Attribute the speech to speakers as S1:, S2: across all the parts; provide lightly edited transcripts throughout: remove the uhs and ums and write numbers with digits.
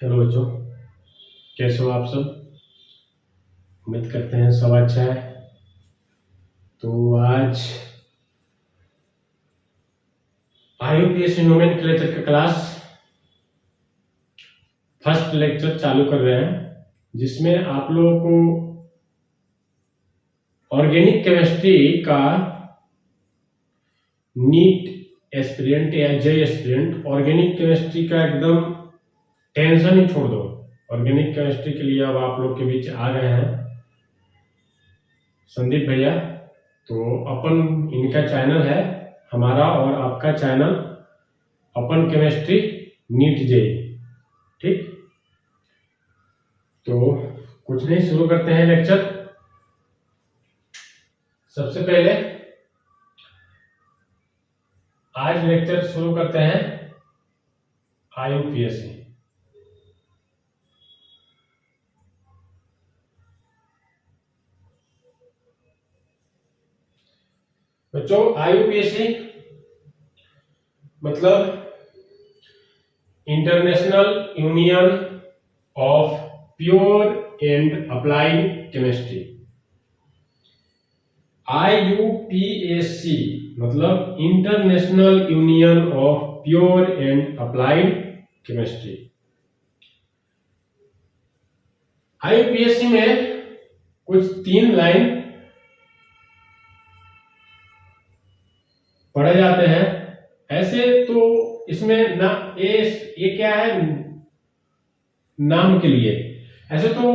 S1: Hello बच्चों, कैसे हो आप सब। उम्मीद करते हैं सब अच्छा है। तो आज IUPAC नोमेनक्लेचर का क्लास फर्स्ट लेक्चर चालू कर रहे हैं, जिसमें आप लोगों को ऑर्गेनिक केमिस्ट्री का नीट एस्पिरेंट या जे एस्पिरेंट ऑर्गेनिक केमिस्ट्री का एकदम टेंशन ही छोड़ दो। ऑर्गेनिक केमिस्ट्री के लिए अब आप लोग के बीच आ गए हैं संदीप भैया। तो अपन इनका चैनल है, हमारा और आपका चैनल अपन केमिस्ट्री नीट जे। ठीक, तो कुछ नहीं, शुरू करते हैं लेक्चर। सबसे पहले आज लेक्चर शुरू करते हैं IUPAC। बच्चों, IUPAC मतलब international union of pure and applied chemistry. IUPAC मतलब international union of pure and applied chemistry. IUPAC में कुछ 3 लाइन पढ़े जाते हैं। ऐसे तो इसमें ना ये क्या है, नाम के लिए। ऐसे तो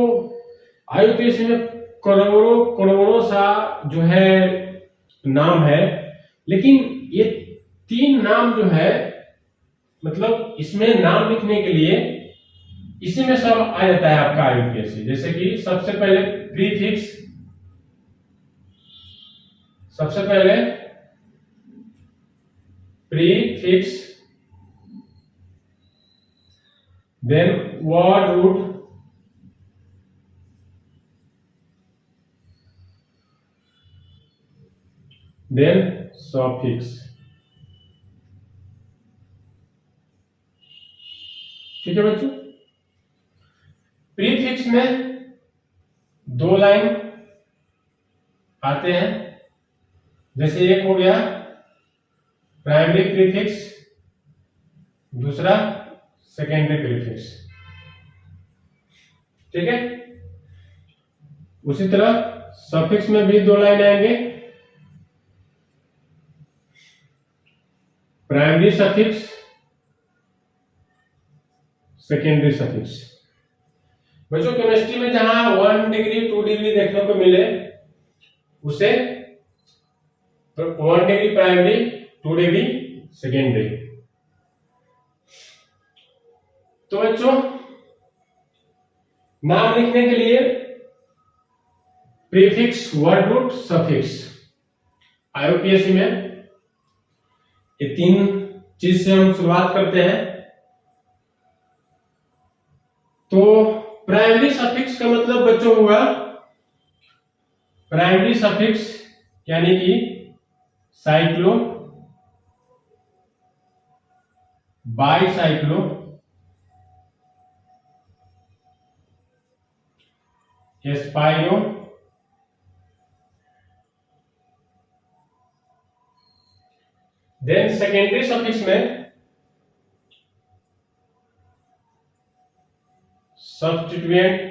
S1: IUPAC में करोड़ों करोड़ों सा जो है नाम है, लेकिन ये 3 नाम जो है, मतलब इसमें नाम लिखने के लिए इसी में सब आ जाता है आपका IUPAC। जैसे कि सबसे पहले प्रीफिक्स, सबसे पहले prefix, then word root, then suffix. ठीक है बच्चों, प्रीफिक्स में 2 लाइन आते हैं। जैसे एक हो गया प्राइमरी प्रीफिक्स, दूसरा सेकेंडरी प्रीफिक्स। ठीक है, उसी तरह सफिक्स में भी 2 लाइन आएंगे, प्राइमरी सफिक्स, सेकेंडरी सफिक्स। बच्चों, केमिस्ट्री में जहां 1 डिग्री 2 डिग्री देखने को मिले उसे 1 डिग्री प्राइमरी, 2 डिग्री सेकेंडरी। तो बच्चों, नाम लिखने के लिए prefix, word root, suffix. IUPAC में ये 3 चीज से हम शुरुआत करते हैं। तो प्राइमरी सफिक्स का मतलब बच्चों हुआ, प्राइमरी सफिक्स यानी कि cyclo, bicyclo, spiro, then secondary suffix में सब्स्टिट्यूएंट,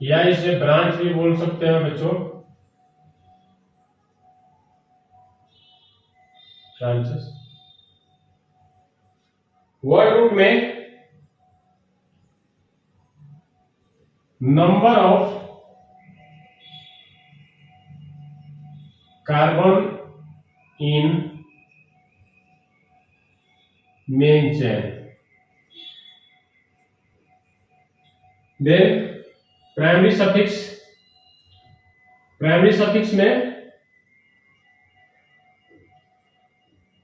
S1: या इसे ब्रांच भी बोल सकते हैं बच्चों, ब्रांचेस। वर्ड रूट में number of carbon in main chain. Then primary suffix, primary suffix में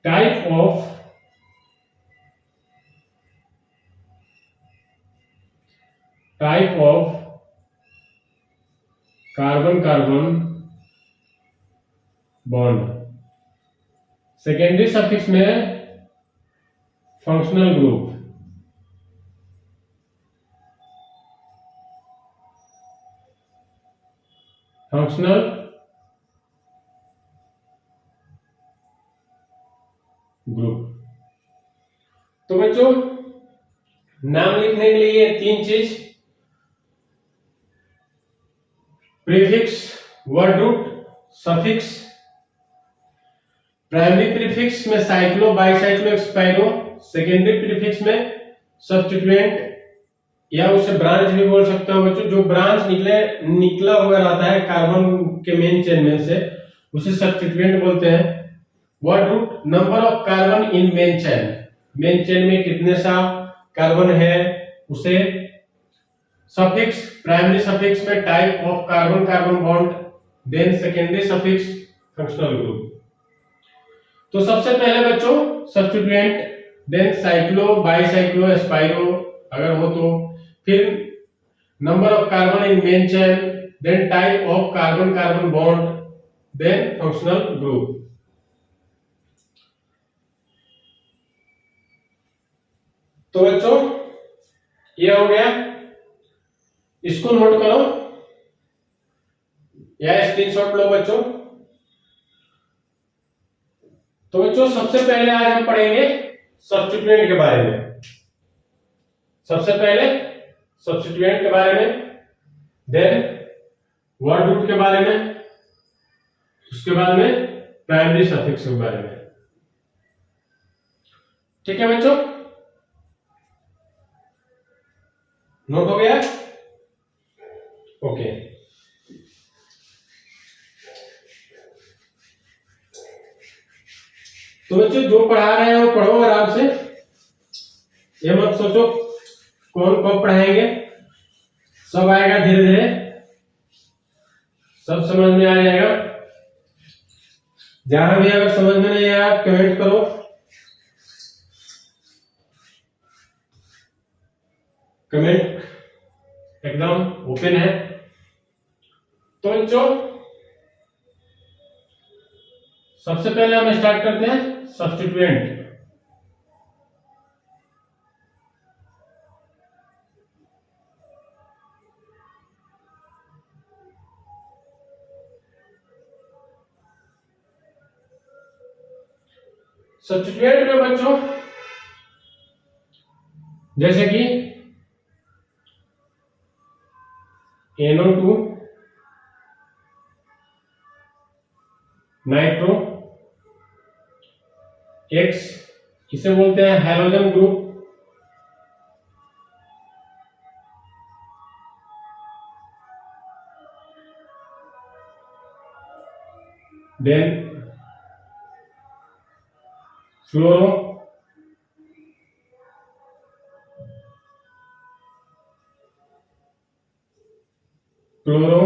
S1: type of carbon carbon bond. Secondary suffix में फंक्शनल ग्रुप। Functional group. तो बच्चों नाम लिखने के लिए तीन चीज, prefix, word root, suffix. Primary prefix में cyclo, bicyclo, spiro. Secondary prefix में सब्स्टिट्यूएंट या उसे ब्रांच भी बोल सकते हो बच्चों। जो ब्रांच निकला हुआ रहता है कार्बन के मेन चेन में से, उसे सब्स्टिट्यूएंट बोलते हैं। Word root, number of carbon in main chain. Main chain में कितने सा कार्बन है उसे। सफिक्स, प्राइमरी सफिक्स में type of carbon, carbon bond. Then secondary suffix, functional group. तो सबसे पहले बच्चों substituent, then cyclo, bicyclo, spiro अगर हो तो, फिर number of carbon in main chain, then type of carbon, carbon bond, then functional group. तो बच्चों ये हो गया, इसको नोट करो या स्क्रीनशॉट लो बच्चों। तो बच्चों सबसे पहले आज हम पढ़ेंगे सब्स्टिट्यूएंट के बारे में। सबसे पहले सब्स्टिट्यूएंट के बारे में, देन वर्ड रूट के बारे में, उसके बाद में प्राइमरी सफिक्स के बारे में। ठीक है बच्चों, नोट हो गया? ओके। तो बच्चों जो पढ़ा रहे हैं वो पढ़ो आराम से, ये मत सोचो कौन कब पढ़ाएंगे, सब आएगा धीरे धीरे, सब समझ में आ जाएगा। जहां भी अगर समझ में नहीं आया कमेंट करो। कमेंट एकदम ओपन है। तो बच्चों सबसे पहले हम स्टार्ट करते हैं सब्स्टिट्यूएंट। सब्स्टिट्यूएंट में बच्चों जैसे कि NO2, नाइट्रो X, इसे बोलते हैं हैलोजन ग्रुप। देन फ्लोरो, क्लोरो,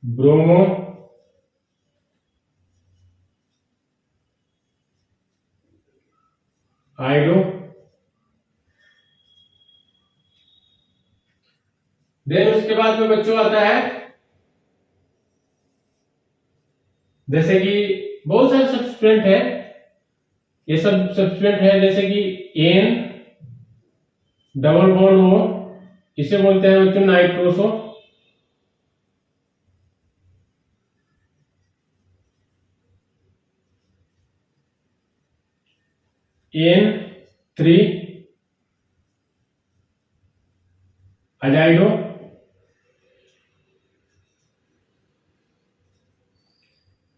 S1: ब्रोमो, आइडो। देन उसके बाद में बच्चों आता है जैसे कि बहुत सारे सब्स्टिट्यूएंट है, ये सब सब्स्टिट्यूएंट है जैसे कि एन डबल बॉन्ड O, इसे बोलते हैं बच्चों नाइट्रोसो। N3 अजाइडो।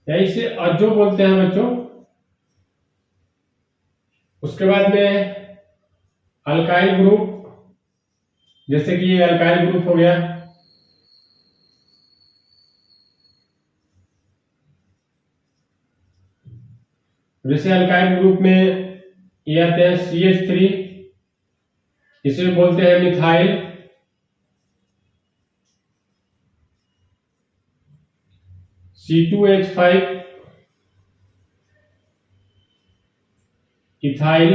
S1: या इसे अजो बोलते हैं बच्चों। उसके बाद में अल्काइल ग्रुप, जैसे कि ये अल्काइल ग्रुप हो गया। वैसे अल्काइल ग्रुप में ये आते हैं CH3, इसे बोलते हैं methyl. C2H5 ethyl.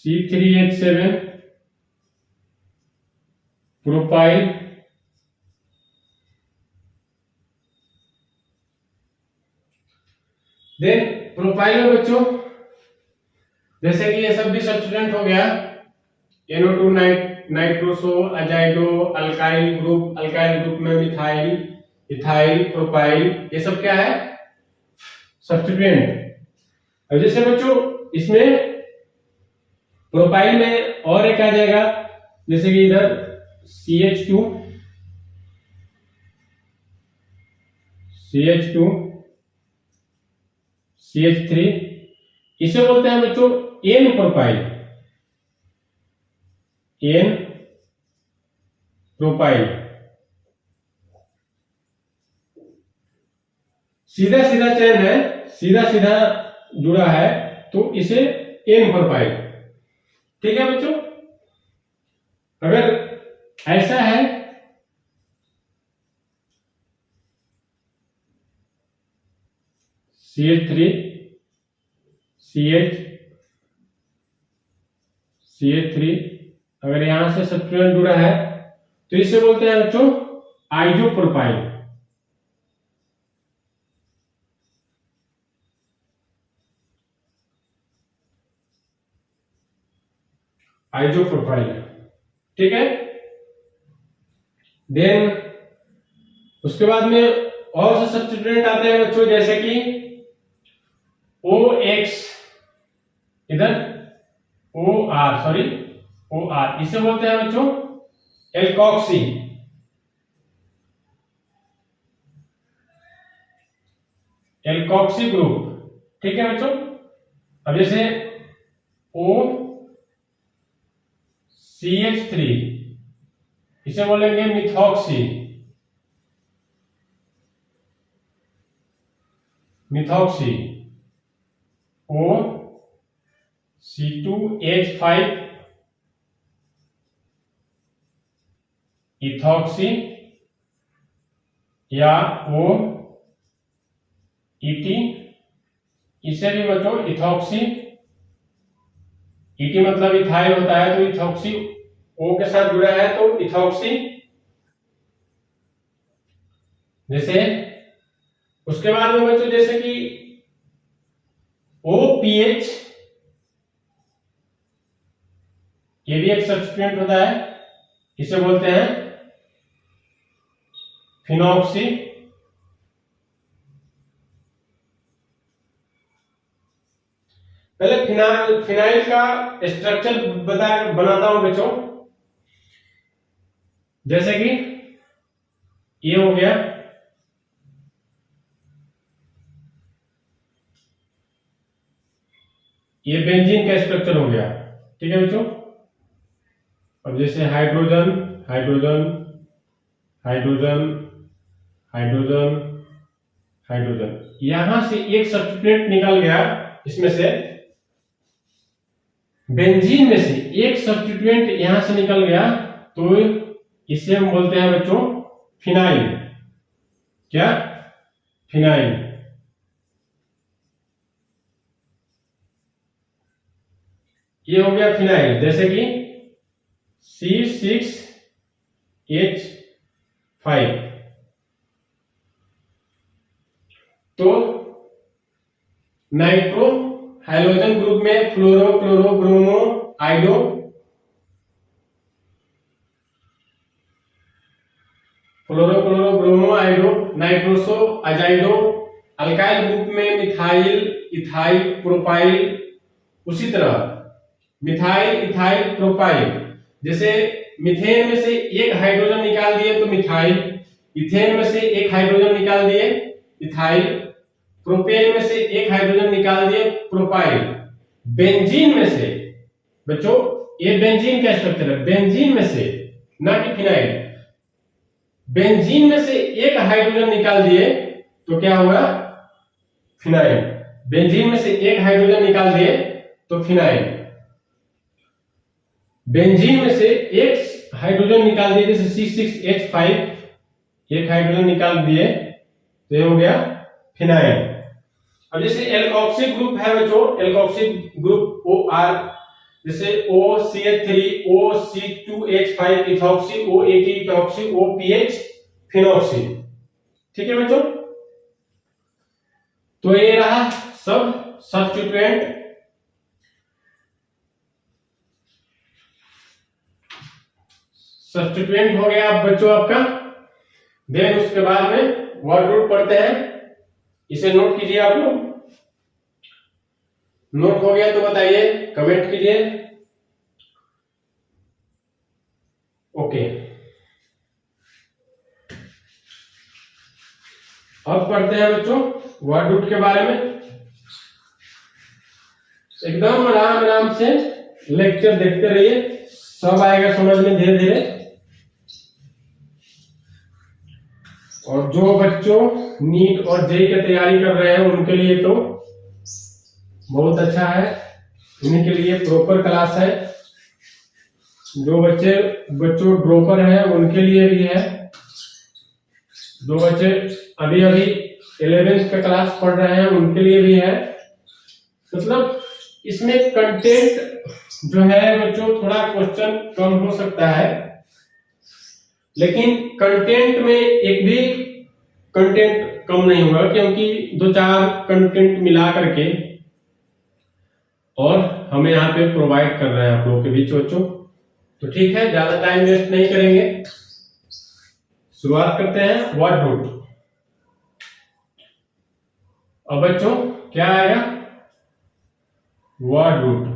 S1: C3H7 propyl, then propyl में बच्चों जैसे कि ये सब भी सब्स्टिट्यूएंट हो गया, NO2 नाइट्रोसो अजाइडो अल्काइल ग्रुप में मिथाइल इथाइल प्रोपाइल, ये सब क्या है सब्स्टिट्यूएंट। अब जैसे बच्चों इसमें प्रोपाइल में और एक आ जाएगा, जैसे कि इधर CH2 CH3, इसे बोलते हैं बच्चों N प्रोपाइल, N प्रोपाइल। सीधा सीधा चेन है, सीधा सीधा जुड़ा है, तो इसे N प्रोपाइल। ठीक है बच्चों, अगर ऐसा है CH3 CH3, अगर यहां से सब्स्टिट्यूएंट जुड़ा है तो इसे बोलते हैं बच्चों आइजो प्रोपाइल। आइजो प्रोपाइल, ठीक है। देन उसके बाद में और से सब्स्टिट्यूएंट आते हैं बच्चों, जैसे कि OX, इधर OR, इसे बोलते हैं बच्चों एल्कोक्सी, एल्कोक्सी ग्रुप। ठीक है बच्चों, अब जैसे OCH3, इसे बोलेंगे मिथॉक्सी, OC2H5 इथॉक्सी, या OET, इसे भी बच्चों इथॉक्सी, ET मतलब इथाइल होता है, तो इथॉक्सी O के साथ जुड़ा है तो इथॉक्सी। जैसे उसके बाद में बच्चों जैसे कि OPH, ये भी एक सब्स्टिट्यूएंट होता है, इसे बोलते हैं फिनॉक्सी। पहले फिनाइल का स्ट्रक्चर बनाता हूं बच्चों। जैसे कि ये हो गया, ये बेंजीन का स्ट्रक्चर हो गया। ठीक है बच्चों, अब जैसे hydrogen hydrogen hydrogen hydrogen hydrogen, यहां से एक सब्स्टिट्यूएंट निकल गया, इसमें से बेंजीन में से एक सब्स्टिट्यूएंट यहां से निकल गया, तो इसे हम बोलते हैं बच्चों फिनाइल। क्या? फिनाइल। ये हो गया फिनाइल। जैसे कि C6H5, तो नाइट्रो हाइड्रोजन ग्रुप में fluoro chloro bromo आइडो, fluoro chloro bromo आइडो, nitroso अजाइडो, alkyl group में मिथाइल इथाइल प्रोपाइल, उसी तरह मिथाइल इथाइल प्रोपाइल। जैसे मीथेन में से एक हाइड्रोजन निकाल दिए तो मिथाइल, इथेन में से एक हाइड्रोजन निकाल दिए इथाइल, प्रोपेन में से एक हाइड्रोजन निकाल दिए प्रोपाइल। बेंजीन में से बच्चों, ये बेंजीन का स्ट्रक्चर है, बेंजीन में से, ना कि फिनाइल, बेंजीन में से एक हाइड्रोजन निकाल दिए तो क्या होगा? फिनाइल। बेंजीन में से एक हाइड्रोजन निकाल दिए तो फिनाइल। बेंजीन में से एक हाइड्रोजन निकाल दिए, जैसे C6H5, एक हाइड्रोजन निकाल दिए तो ये हो गया फिनाइल। अब जैसे एल्कोक्सी ग्रुप है बच्चों, एल्कोक्सी ग्रुप OR, जैसे OCH3, OC2H5 ethoxy, OAT ethoxy, OPH phenoxy. ठीक है बच्चों, तो ये रहा सब सब्स्टिट्यूएंट। सब्स्टिट्यूएंट हो गया बच्चों आपका। देन उसके बाद में वर्ड रूट पढ़ते हैं, इसे नोट कीजिए आप लोग। नोट हो गया तो बताइए, कमेंट कीजिए। ओके, अब पढ़ते हैं बच्चों वर्ड रूट के बारे में। एकदम आराम आराम से लेक्चर देखते रहिए, सब आएगा समझ में धीरे धीरे। और जो बच्चों नीट और जेईई की तैयारी कर रहे हैं उनके लिए तो बहुत अच्छा है, उन्हीं के लिए प्रॉपर क्लास है। जो बच्चों ड्रॉपर है उनके लिए भी है। जो बच्चे अभी अभी 11th का क्लास पढ़ रहे हैं उनके लिए भी है। मतलब इसमें कंटेंट जो है बच्चों थोड़ा क्वेश्चन कम हो सकता है, लेकिन कंटेंट में एक भी कंटेंट कम नहीं होगा, क्योंकि 2-4 कंटेंट मिला करके और हमें यहाँ पे प्रोवाइड कर रहे हैं आप लोगों के बीच बच्चों। तो ठीक है, ज्यादा टाइम वेस्ट नहीं करेंगे, शुरुआत करते हैं वर्ड रूट। अब बच्चों क्या आएगा, वर्ड रूट।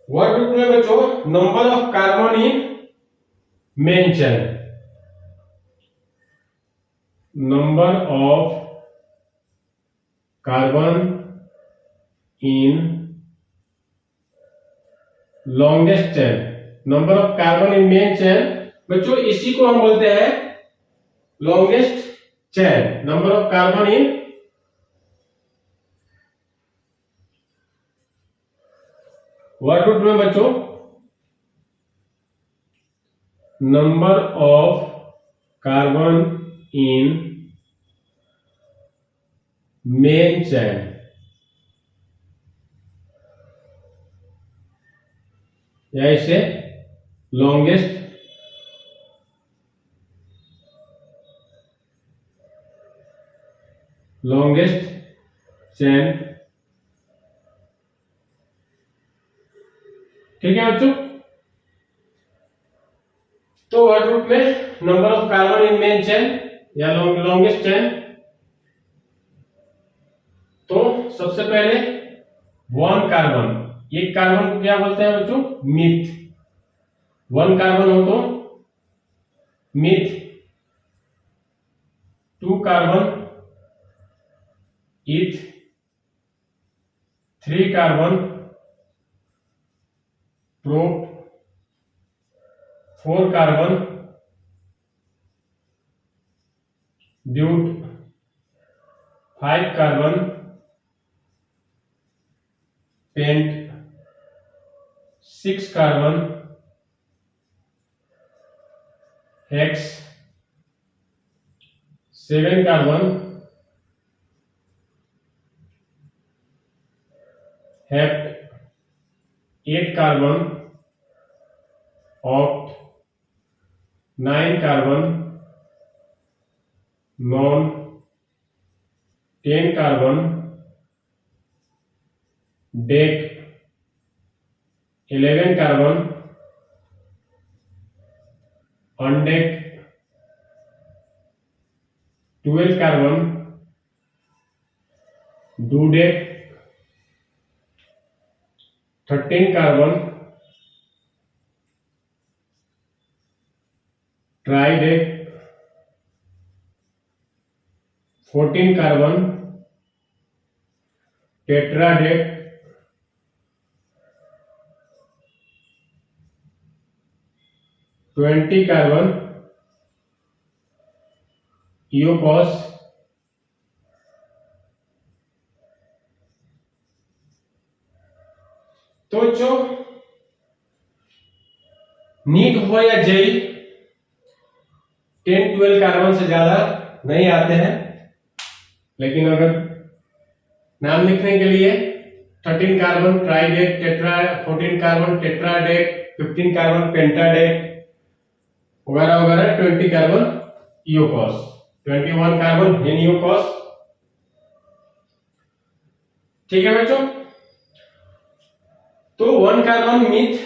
S1: वर्ड रूट में बच्चों number of carbon in main chain, number of carbon in longest chain, number of carbon in main chain बच्चों, इसी को हम बोलते हैं longest chain. Number of carbon in word root में बच्चों number of carbon in main chain, या इसे लॉन्गेस्ट चेन। ठीक है बच्चों, तो वर्ड रूट में number of carbon in main chain या लॉन्गेस्ट चेन। तो सबसे पहले 1 कार्बन, एक कार्बन को क्या बोलते हैं बच्चों, मिथ। 1 कार्बन हो तो meth, 2 carbon eth, 3 carbon prop, 4 carbon but, 5 carbon pent, 6 carbon hex, 7 carbon hept, 8 carbon oct, 9 carbon non, 10 carbon dec, 11 carbon undec, 12 carbon dodec, 13 carbon tridec, 14 carbon tetradec, 20 carbon eicos, तो जो NEET हो या JEE, 10-12 carbon से ज्यादा नहीं आते हैं, लेकिन अगर नाम लिखने के लिए 13 कार्बन ट्राइडेक टेट्रा, 14 कार्बन टेट्राडेक, 15 कार्बन पेंटाडेक वगैरह वगैरह, 20 कार्बन यूकोस, 21 कार्बन हेनियोकोस। ठीक है बच्चों, तो 1 carbon meth,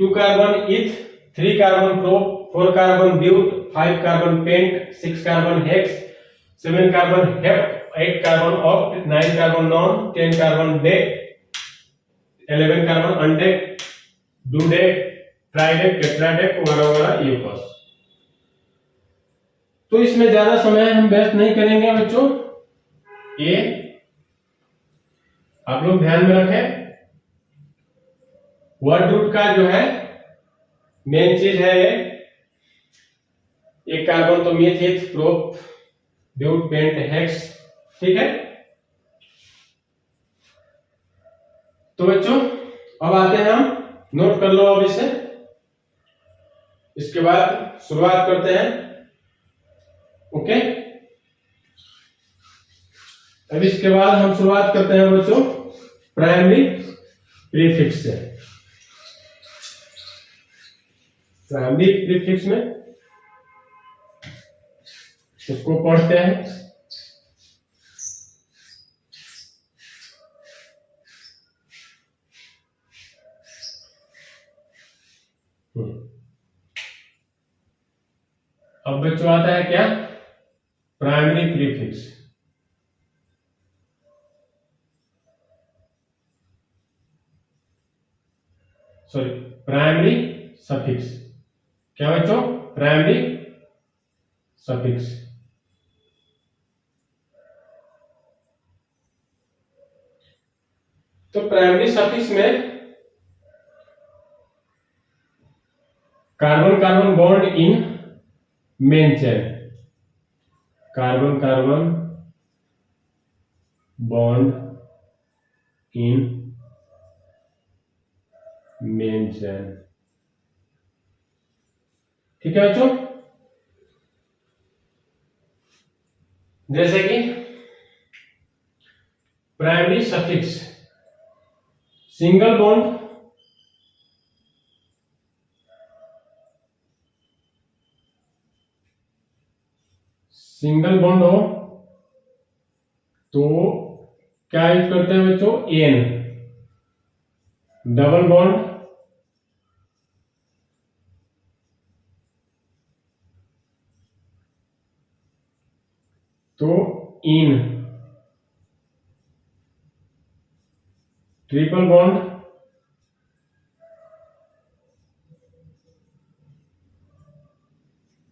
S1: 2 carbon eth, 3 carbon prop, 4 carbon but, 5 carbon pent, 6 carbon hex, 7 carbon hept, 8 carbon oct, 9 carbon non, 10 carbon dec, 11 carbon undec, dodec, tridec, tetradec वगैरह वगैरह Yukos. तो इसमें ज्यादा समय हम वेस्ट नहीं करेंगे बच्चों। ये आप लोग ध्यान में रखें, वर्ड रूट का जो है मेन चीज है ये, एक कार्बन तो meth, eth, prop, but, pent, hex. ठीक है, तो बच्चों अब आते हैं हम, नोट कर लो अब इसे, इसके बाद शुरुआत करते हैं। ओके, अब इसके बाद हम शुरुआत करते हैं बच्चों प्राइमरी प्रीफिक्स से। प्राइमरी प्रीफिक्स में इसको पढ़ते हैं। अब बच्चों आता है क्या, primary prefix. Sorry, primary suffix. क्या बच्चों, प्राइमरी सफिक्स। तो प्राइमरी सफिक्स में carbon carbon bond in main chain, carbon carbon bond in main chain. ठीक है बच्चों, जैसे कि primary suffix single bond, single bond हो तो क्या यूज करते हैं बच्चों, एन। डबल बॉन्ड तो इन। ट्रिपल बॉन्ड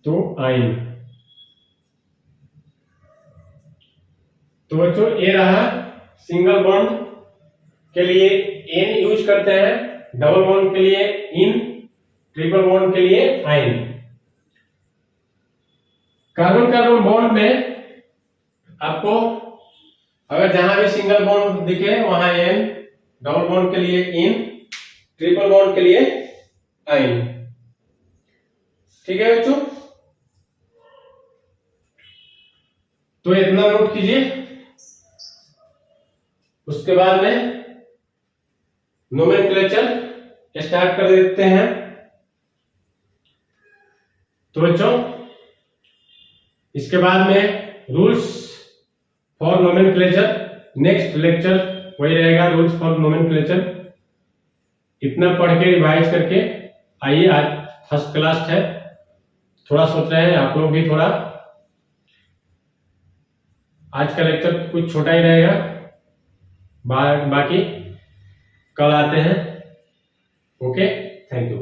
S1: तो आइन। तो बच्चों ये रहा सिंगल बॉन्ड के लिए एन यूज करते हैं, डबल बॉन्ड के लिए इन, ट्रिपल बॉन्ड के लिए आइन। कार्बन कार्बन बॉन्ड में आपको अगर जहां भी सिंगल बॉन्ड दिखे वहां एन, डबल बॉन्ड के लिए इन, ट्रिपल बॉन्ड के लिए आइन। ठीक है बच्चों, तो इतना नोट कीजिए। उसके बाद में नोमेनक्लेचर स्टार्ट कर देते हैं। तो बच्चों इसके बाद में rules for nomenclature, next lecture वही रहेगा, रूल्स फॉर नोमेनक्लेचर। इतना पढ़ के रिवाइज करके आइए, आज फर्स्ट क्लास है, थोड़ा सोच रहे हैं आप लोग भी, थोड़ा आज का लेक्चर कुछ छोटा ही रहेगा, बाकी कल आते हैं। Okay, thank you.